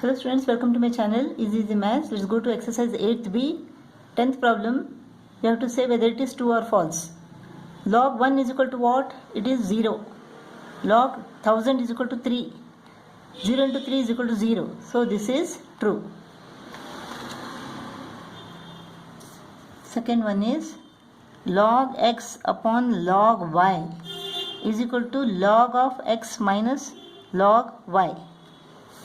Hello students, welcome to my channel Easy Maths. Let's go to exercise 8th B, 10th problem. You have to say whether it is true or false. Log 1 is equal to what? It is 0. Log 1000 is equal to 3. 0 into 3 is equal to 0. So this is true. Second one is log x upon log y is equal to log of x minus log y.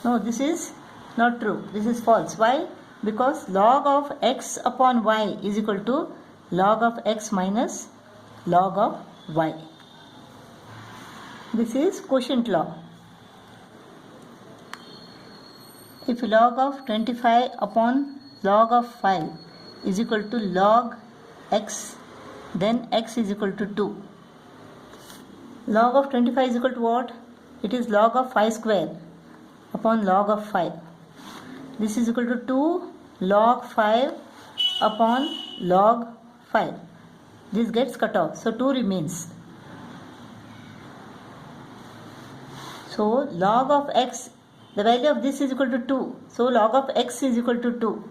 No, this is not true. This is false. Why? Because log of x upon y is equal to log of x minus log of y. This is quotient law. If log of 25 upon log of 5 is equal to log x, then x is equal to 2. Log of 25 is equal to what? It is log of 5 square upon log of 5. This is equal to 2 log 5 upon log 5. This gets cut off. So 2 remains. So log of x, the value of this is equal to 2. So log of x is equal to 2.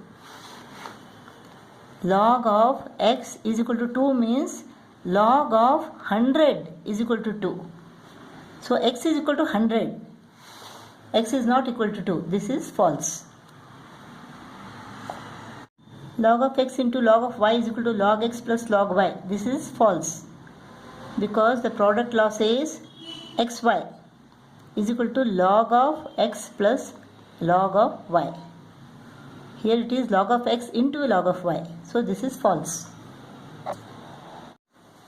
Log of x is equal to 2 means log of 100 is equal to 2. So x is equal to 100. X is not equal to 2. This is false. Log of x into log of y is equal to log x plus log y. This is false. Because the product law says xy is equal to log of x plus log of y. Here it is log of x into log of y. So this is false.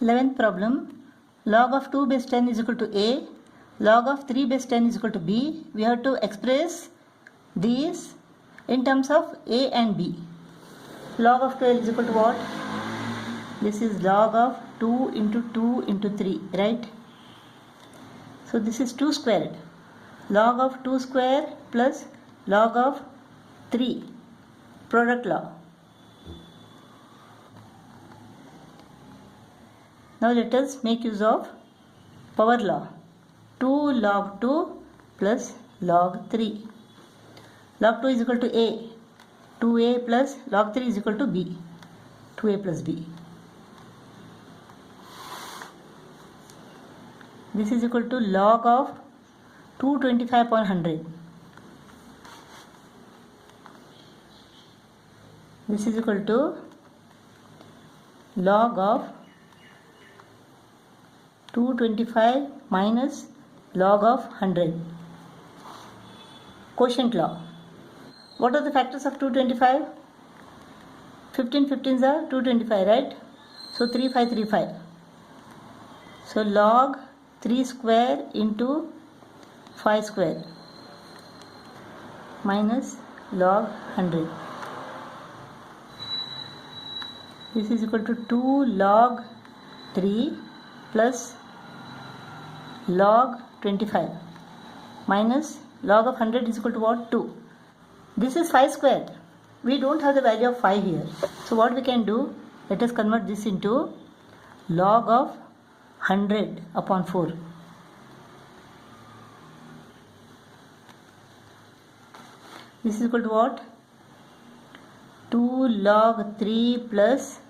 11th problem. Log of 2 base 10 is equal to a. Log of 3 base 10 is equal to b. We have to express these in terms of a and b. Log of 12 is equal to what? This is log of 2 into 3, right? So this is 2 squared. Log of 2 square plus log of 3. Product law. Now let us make use of power law. 2 log 2 plus log 3. Log 2 is equal to a. 2a plus log 3 is equal to b. 2a plus b. This is equal to log of 225 upon 100. This is equal to log of 225 minus log of 100. Quotient law. What are the factors of 225? 15 15s are 225, right? So 3 5 3 5. So log 3 square into 5 square minus log 100. This is equal to 2 log 3 plus log 25 minus log of 100 is equal to what? 2. This is 5 square. We don't have the value of 5 here. So what we can do? Let us convert this into log of 100 upon 4. This is equal to what? 2 log 3 plus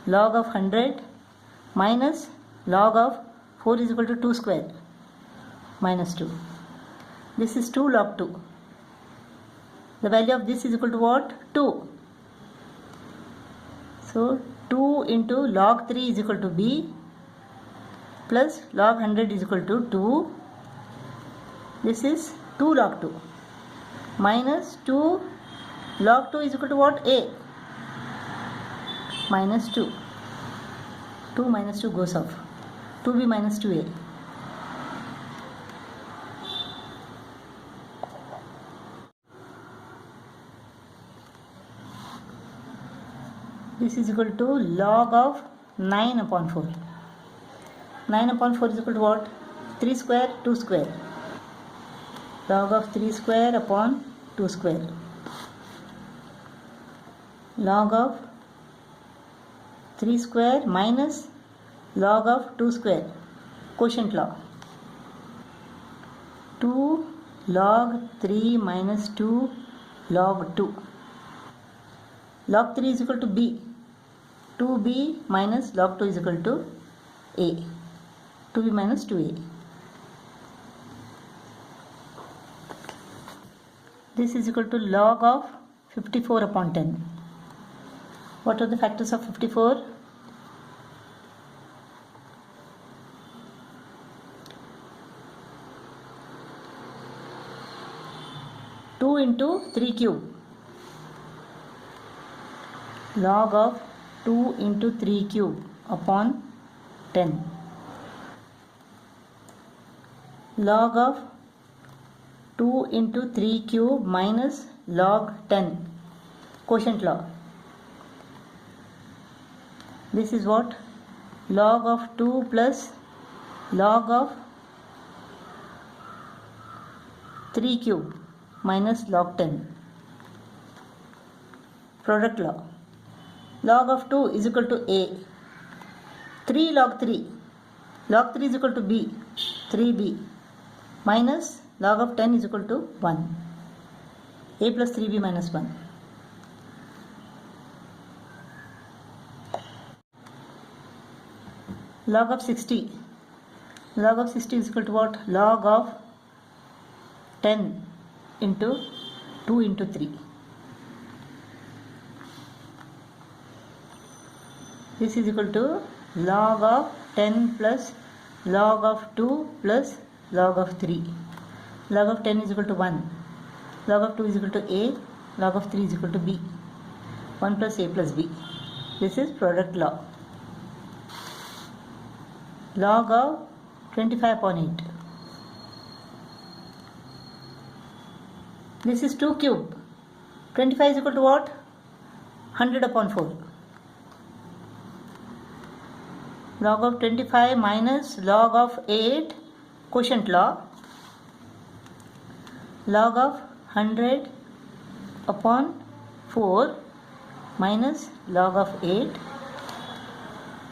log of 100 minus log of 4 is equal to 2 square minus 2. This is 2 log 2. The value of this is equal to what? 2. So 2 into log 3 is equal to b plus log 100 is equal to 2. This is 2 log 2 minus 2 log 2 is equal to what? A minus 2. 2 minus 2 goes off. 2b minus 2a. This is equal to log of 9 upon 4. 9 upon 4 is equal to what? 3 square, 2 square. Log of 3 square upon 2 square. Log of 3 square minus log of 2 square. Quotient law. 2 log 3 minus 2 log 2. Log 3 is equal to b. 2b minus log 2 is equal to a. 2b minus 2a. This is equal to log of 54 upon 10. What are the factors of 54? 2 into 3 cube. Log of 2 into 3 cube upon 10. Log of 2 into 3 cube minus log 10. Quotient law. This is what? Log of 2 plus log of 3 cube minus log 10. Product law. Log of 2 is equal to a. 3 log 3. Log 3 is equal to b. 3b. Minus log of 10 is equal to 1. A plus 3b minus 1. Log of 60. Log of 60 is equal to what? Log of 10 into 2 into 3. This is equal to log of 10 plus log of 2 plus log of 3. Log of 10 is equal to 1. Log of 2 is equal to a. Log of 3 is equal to b. 1 plus a plus b. This is product law. Log of 25 upon 8. This is 2 cube. 25 is equal to what? 100 upon 4. Log of 25 minus log of 8. Quotient law. Log of 100 upon 4 minus log of 8.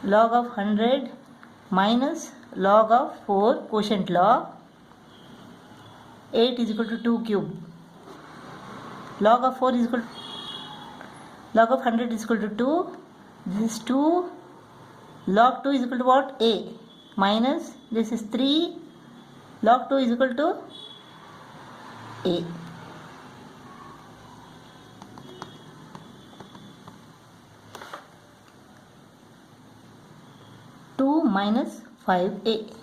Log of 100 minus log of 4. Quotient law. 8 is equal to 2 cube. Log of 4 is equal to log of 100 is equal to 2. This is 2. Log 2 is equal to what? A. Minus this is 3. Log 2 is equal to a. Two minus 5a.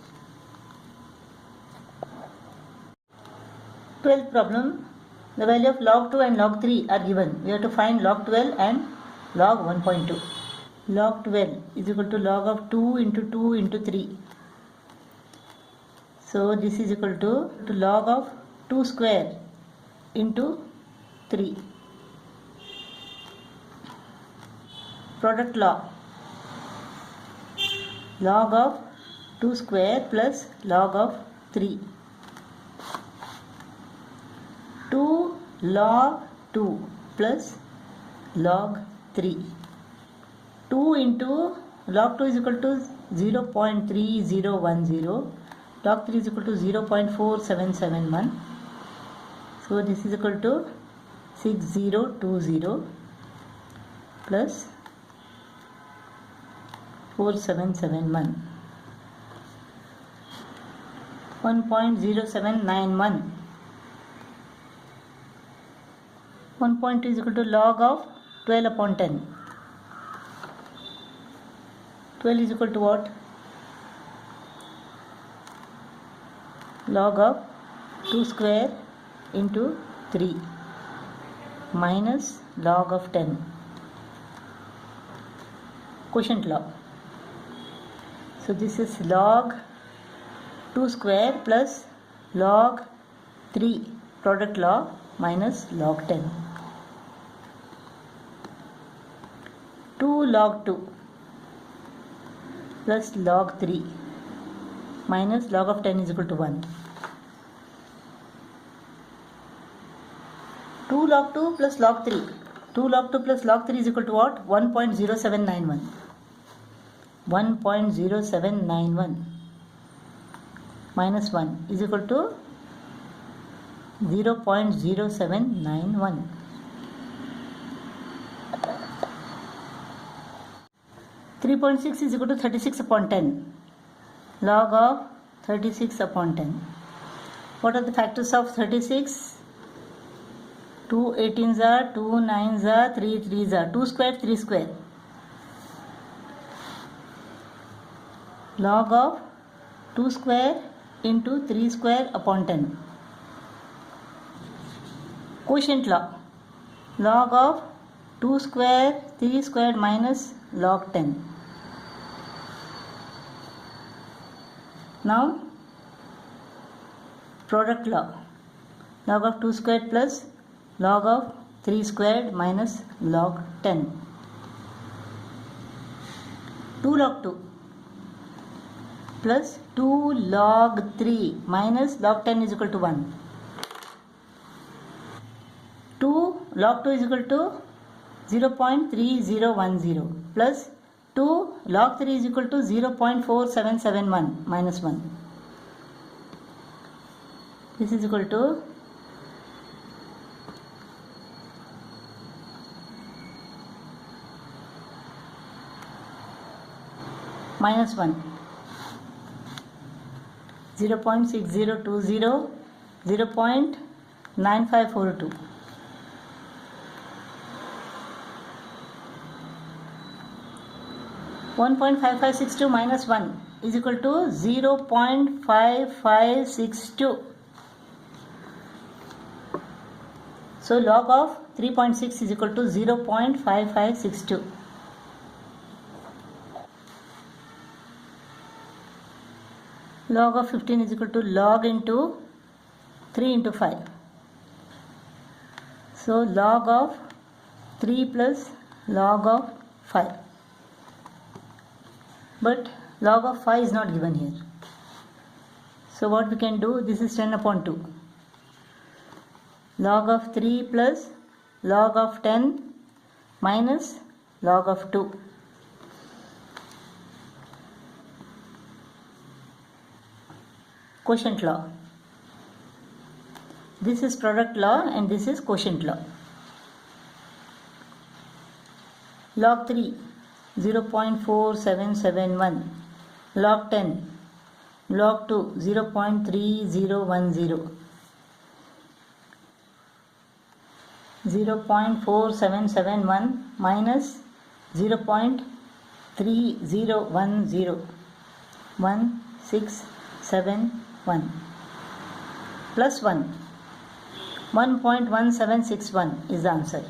12th problem. The value of log 2 and log 3 are given. We have to find log 12 and log 1.2. Log 12 is equal to log of 2 into 2 into 3. So this is equal to log of 2 square into 3. Product law. Log of 2 square plus log of 3. 2 log 2 plus log 3. 2 into log 2 is equal to 0.3010. Log 3 is equal to 0.4771. So this is equal to 6020 plus 4771. 1.0791. 1.2 is equal to log of 12 upon 10. 12 is equal to what? Log of 2 square into 3 minus log of 10. Quotient law. So this is log 2 square plus log 3 product law minus log 10. 2 log 2 plus log 3 minus log of 10 is equal to 1. 2 log 2 plus log 3. 2 log 2 plus log 3 is equal to what? 1.0791. 1.0791 minus 1 is equal to 0.0791. Three 3.6 is equal to 36 upon 10. Log of 36 upon 10. What are the factors of 36? 2 18s are, 2 9s are, 3 3s are. 2 square, 3 square. Log of 2 square into 3 square upon 10. Quotient law. Log of 2 square, 3 square minus log 10. Now, product law. Log of 2 squared plus log of 3 squared minus log 10. 2 log 2 plus 2 log 3 minus log 10 is equal to 1. 2 log 2 is equal to 0.3010 plus 2 log 3 is equal to 0.4771 minus 1. This is equal to minus 1. 0.6020, 0.9542. 1.5562 minus 1 is equal to 0.5562. So log of 3.6 is equal to 0.5562. Log of 15 is equal to log into 3 into 5. So log of 3 plus log of 5. But log of 5 is not given here. So what we can do, this is 10 upon 2. Log of 3 plus log of 10 minus log of 2. Quotient law. This is product law and this is quotient law. Log 3 0.4771, log 10, log 2 0.3010, 0.4771 minus 0.3010, 1671 plus 1, 1.1761 is the answer.